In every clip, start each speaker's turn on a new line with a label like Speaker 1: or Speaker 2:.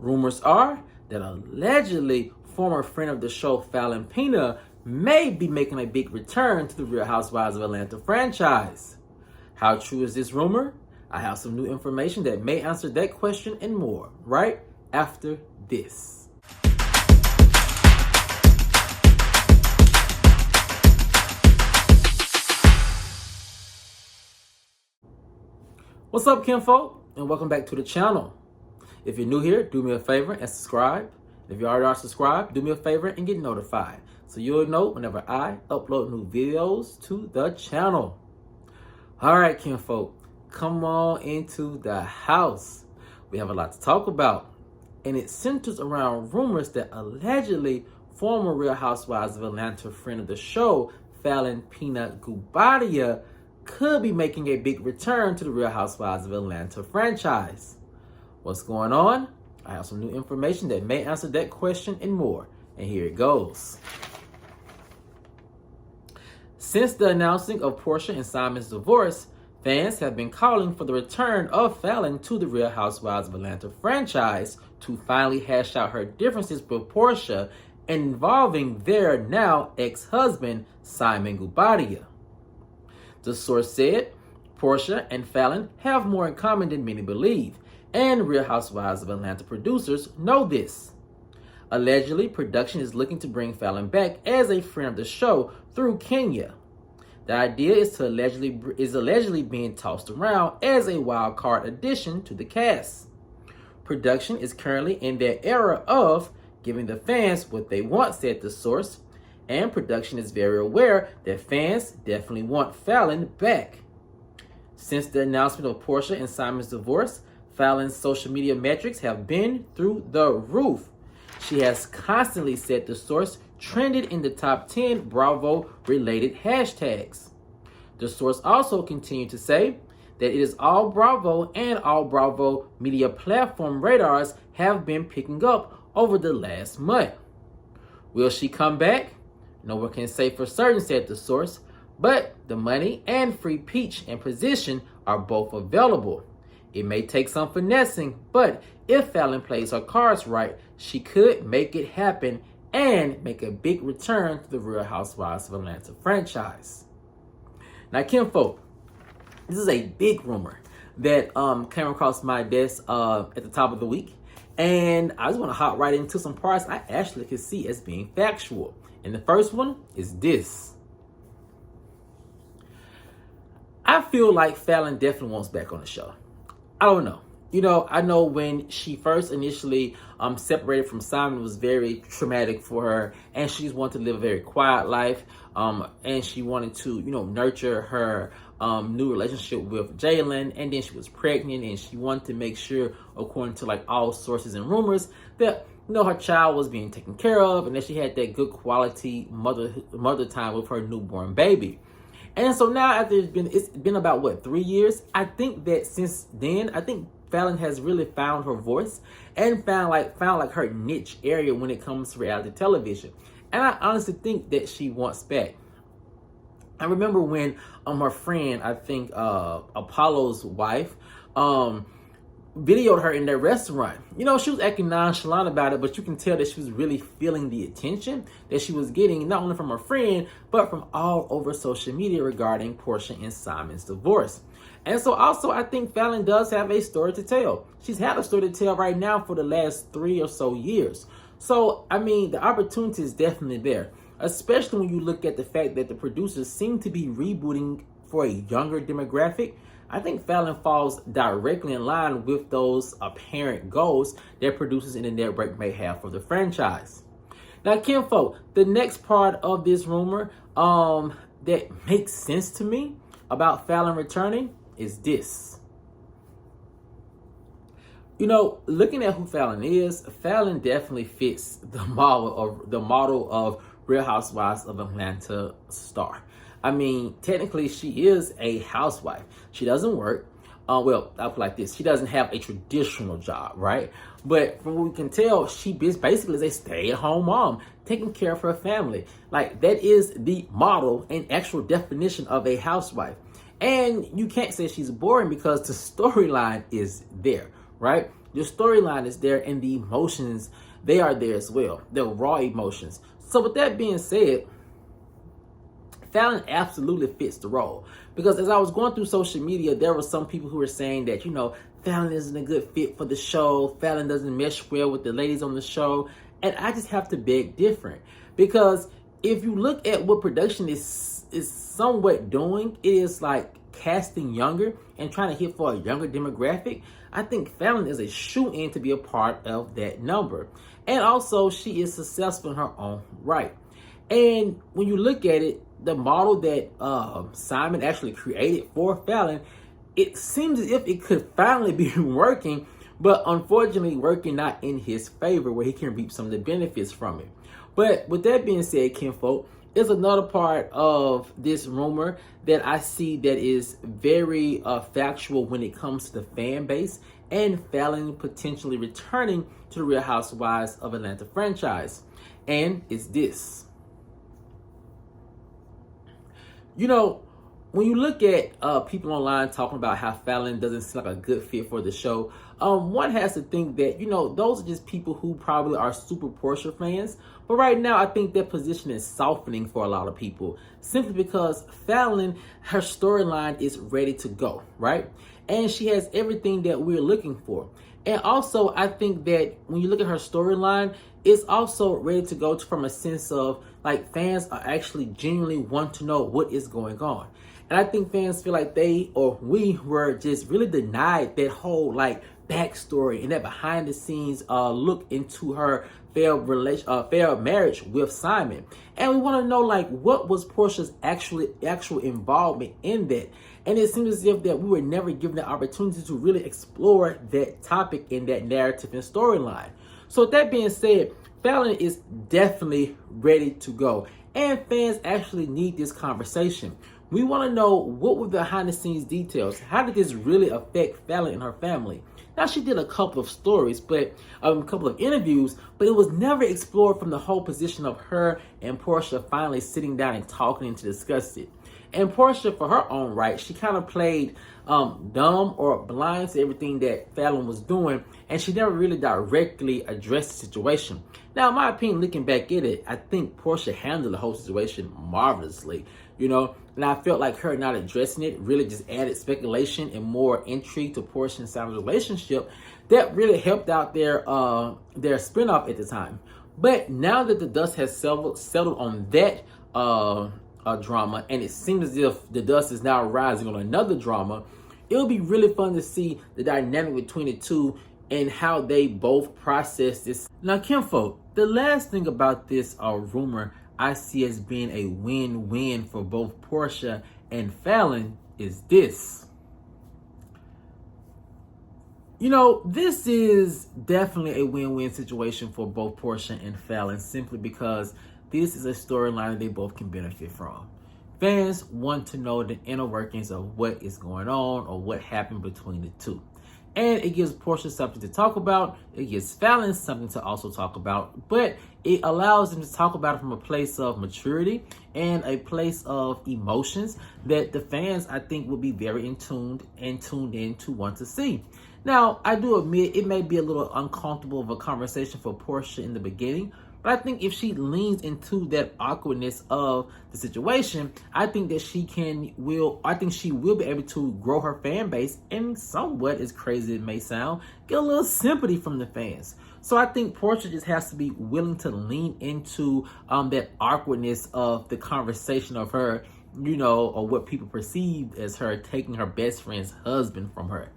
Speaker 1: Rumors are that allegedly former friend of the show Faylnn Pina may be making a big return to the Real Housewives of Atlanta franchise. How true is this rumor? I have some new information that may answer that question and more right after this. What's up, kinfolk, and welcome back to the channel. If you're new here, do me a favor and subscribe. If you already are subscribed, do me a favor and get notified so you'll know whenever I upload new videos to the channel. All right, kinfolk, come on into the house. We have a lot to talk about, and it centers around rumors that allegedly former Real Housewives of Atlanta friend of the show, Falynnn Pina could be making a big return to the Real Housewives of Atlanta franchise. What's going on? I have some new information that may answer that question and more, and here it goes. Since the announcing of Porsha and Simon's divorce, fans have been calling for the return of Falynnn to the Real Housewives of Atlanta franchise to finally hash out her differences with Porsha involving their now ex-husband, simonguobadia. The source said, Porsha and Falynnn have more in common than many believe, and Real Housewives of Atlanta producers know this. Allegedly, production is looking to bring Falynnn back as a friend of the show through Kenya. The idea is allegedly being tossed around as a wild card addition to the cast. Production is currently in their era of giving the fans what they want, said the source, and production is very aware that fans definitely want Falynnn back. Since the announcement of Porsha and Simon's divorce, Falynn's social media metrics have been through the roof. She has constantly, said the source, trended in the top 10 Bravo-related hashtags. The source also continued to say that it is all Bravo and all Bravo media platform radars have been picking up over the last month. Will she come back? No one can say for certain, said the source, but the money and free peach and position are both available. It may take some finessing, but if Falynnn plays her cards right, she could make it happen and make a big return to the Real Housewives of Atlanta franchise. Now, kinfolk, this is a big rumor that came across my desk at the top of the week, and I just want to hop right into some parts I actually could see as being factual. And the first one is this. I feel like Falynnn definitely wants back on the show. I don't know. I know when she first initially separated from Simon, it was very traumatic for her, and she just wanted to live a very quiet life, and she wanted to, nurture her new relationship with Jalen, and then she was pregnant, and she wanted to make sure, according to like all sources and rumors, that her child was being taken care of, and that she had that good quality mother time with her newborn baby. And so now, after it's been about 3 years, I think that since then, I think Falynnn has really found her voice and found her niche area when it comes to reality television. And I honestly think that she wants back. I remember when her friend, I think Apollo's wife, videoed her in that restaurant. She was acting nonchalant about it, but you can tell that she was really feeling the attention that she was getting, not only from her friend, but from all over social media regarding Porsha and Simon's divorce. And so also, I think Falynnn does have a story to tell. She's had a story to tell right now for the last 3 or so years. So, I mean, the opportunity is definitely there, especially when you look at the fact that the producers seem to be rebooting for a younger demographic. I think Falynnn falls directly in line with those apparent goals that producers in the network may have for the franchise. Now, kinfolk, the next part of this rumor that makes sense to me about Falynnn returning is this. Looking at who Falynnn is, Falynnn definitely fits the model of Real Housewives of Atlanta star. I mean, technically, she is a housewife. She doesn't work. I'll put it like this. She doesn't have a traditional job, right? But from what we can tell, she basically is a stay-at-home mom, taking care of her family. Like, that is the model and actual definition of a housewife. And you can't say she's boring because the storyline is there, right? The storyline is there, and the emotions, they are there as well. The raw emotions. So with that being said, Falynn absolutely fits the role. Because as I was going through social media, there were some people who were saying that, Falynn isn't a good fit for the show. Falynn doesn't mesh well with the ladies on the show. And I just have to beg different. Because if you look at what production is somewhat doing, it is like casting younger and trying to hit for a younger demographic. I think Falynn is a shoe-in to be a part of that number. And also, she is successful in her own right. And when you look at it, the model that Simon actually created for Falynn, it seems as if it could finally be working, but unfortunately working not in his favor, where he can reap some of the benefits from it. But with that being said, kinfolk, is another part of this rumor that I see that is very factual when it comes to the fan base and Falynn potentially returning to the Real Housewives of Atlanta franchise. And it's this. When you look at people online talking about how Falynn doesn't seem like a good fit for the show, one has to think that, those are just people who probably are super Porsha fans. But right now, I think that position is softening for a lot of people, simply because Falynn, her storyline is ready to go, right? And she has everything that we're looking for. And also, I think that when you look at her storyline, it's also ready to go from a sense of, like, fans are actually genuinely want to know what is going on. And I think fans feel like we were just really denied that whole, like, backstory and that behind the scenes look into her failed marriage with Simon. And we want to know, like, what was Porsha's actual involvement in that. And it seems as if that we were never given the opportunity to really explore that topic in that narrative and storyline. So with that being said, Falynn is definitely ready to go. And fans actually need this conversation. We want to know what were the behind the scenes details. How did this really affect Falynn and her family? Now, she did a couple of stories, but a couple of interviews, but it was never explored from the whole position of her and Porsha finally sitting down and talking to discuss it. And Porsha, for her own right, she kind of played dumb or blind to everything that Falynn was doing, and she never really directly addressed the situation. Now, in my opinion, looking back at it, I think Porsha handled the whole situation marvelously, and I felt like her not addressing it really just added speculation and more intrigue to Porsha and Simon's relationship that really helped out their spinoff at the time. But now that the dust has settled on that drama, and it seems as if the dust is now rising on another drama, it'll be really fun to see the dynamic between the two and how they both process this. Now, kinfolk, the last thing about this rumor I see as being a win-win for both Porsha and Falynn is this. This is definitely a win-win situation for both Porsha and Falynn, simply because this is a storyline that they both can benefit from. Fans want to know the inner workings of what is going on or what happened between the two. And it gives Porsha something to talk about. It gives Falynn something to also talk about. But it allows them to talk about it from a place of maturity and a place of emotions that the fans, I think, will be very tuned in to want to see. Now, I do admit it may be a little uncomfortable of a conversation for Porsha in the beginning, but I think if she leans into that awkwardness of the situation, I think that she will be able to grow her fan base and, somewhat as crazy as it may sound, get a little sympathy from the fans. So I think Porsha just has to be willing to lean into that awkwardness of the conversation of her, or what people perceived as her taking her best friend's husband from her.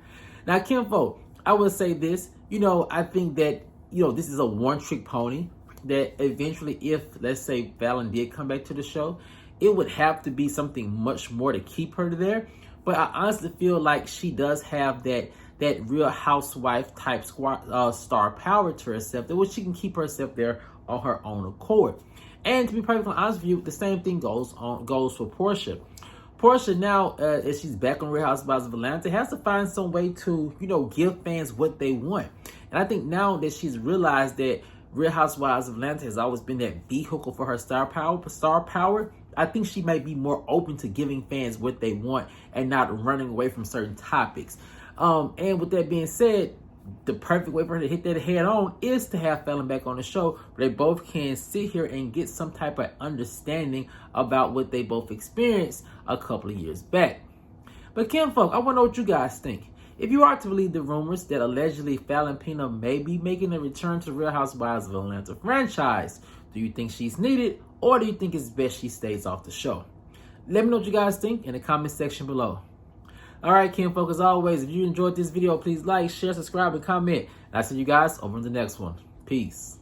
Speaker 1: Now, kinfolk, I would say this, I think that, this is a one-trick pony. That eventually, if, let's say, Falynn did come back to the show, it would have to be something much more to keep her there. But I honestly feel like she does have that Real Housewife type star power to herself, that which she can keep herself there on her own accord. And to be perfectly honest with you, the same thing goes for Porsha. Porsha now, as she's back on Real Housewives of Atlanta, has to find some way to, give fans what they want. And I think now that she's realized that Real Housewives of Atlanta has always been that vehicle for her star power, I think she may be more open to giving fans what they want and not running away from certain topics. And with that being said, the perfect way for her to hit that head on is to have Faylnn back on the show, where they both can sit here and get some type of understanding about what they both experienced a couple of years back. But kinfolk, I want to know what you guys think. If you are to believe the rumors that allegedly Falynnn Pina may be making a return to the Real Housewives of Atlanta franchise, do you think she's needed, or do you think it's best she stays off the show? Let me know what you guys think in the comment section below. Alright, kinfolk, as always, if you enjoyed this video, please like, share, subscribe, and comment. And I'll see you guys over in the next one. Peace.